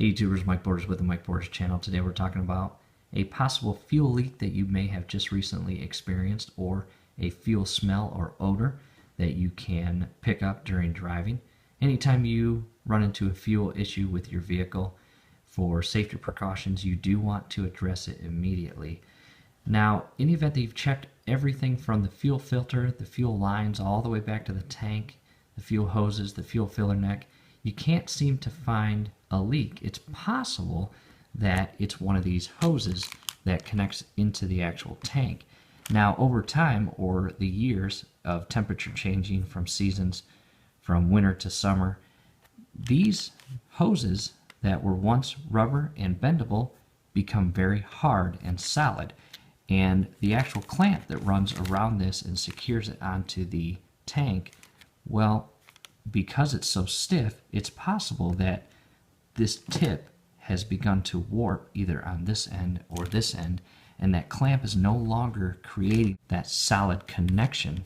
Hey YouTubers, Mike Borders with the Mike Borders channel. Today we're talking about a possible fuel leak that you may have just recently experienced, or a fuel smell or odor that you can pick up during driving. Anytime you run into a fuel issue with your vehicle, for safety precautions, you do want to address it immediately. Now, in the event that you've checked everything from the fuel filter, the fuel lines, all the way back to the tank, the fuel hoses, the fuel filler neck, you can't seem to find a leak, it's possible that it's one of these hoses that connects into the actual tank. Now, over time, or the years of temperature changing from seasons, from winter to summer, these hoses that were once rubber and bendable become very hard and solid, and the actual clamp that runs around this and secures it onto the tank, well, because it's so stiff, it's possible that this tip has begun to warp either on this end or this end, and that clamp is no longer creating that solid connection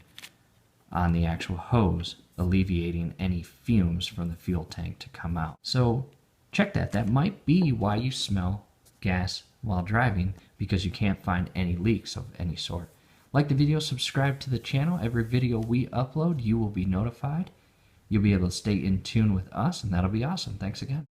on the actual hose, alleviating any fumes from the fuel tank to come out. So check that. That might be why you smell gas while driving, because you can't find any leaks of any sort. Like the video, subscribe to the channel. Every video we upload, you will be notified. You'll be able to stay in tune with us, and that'll be awesome. Thanks again.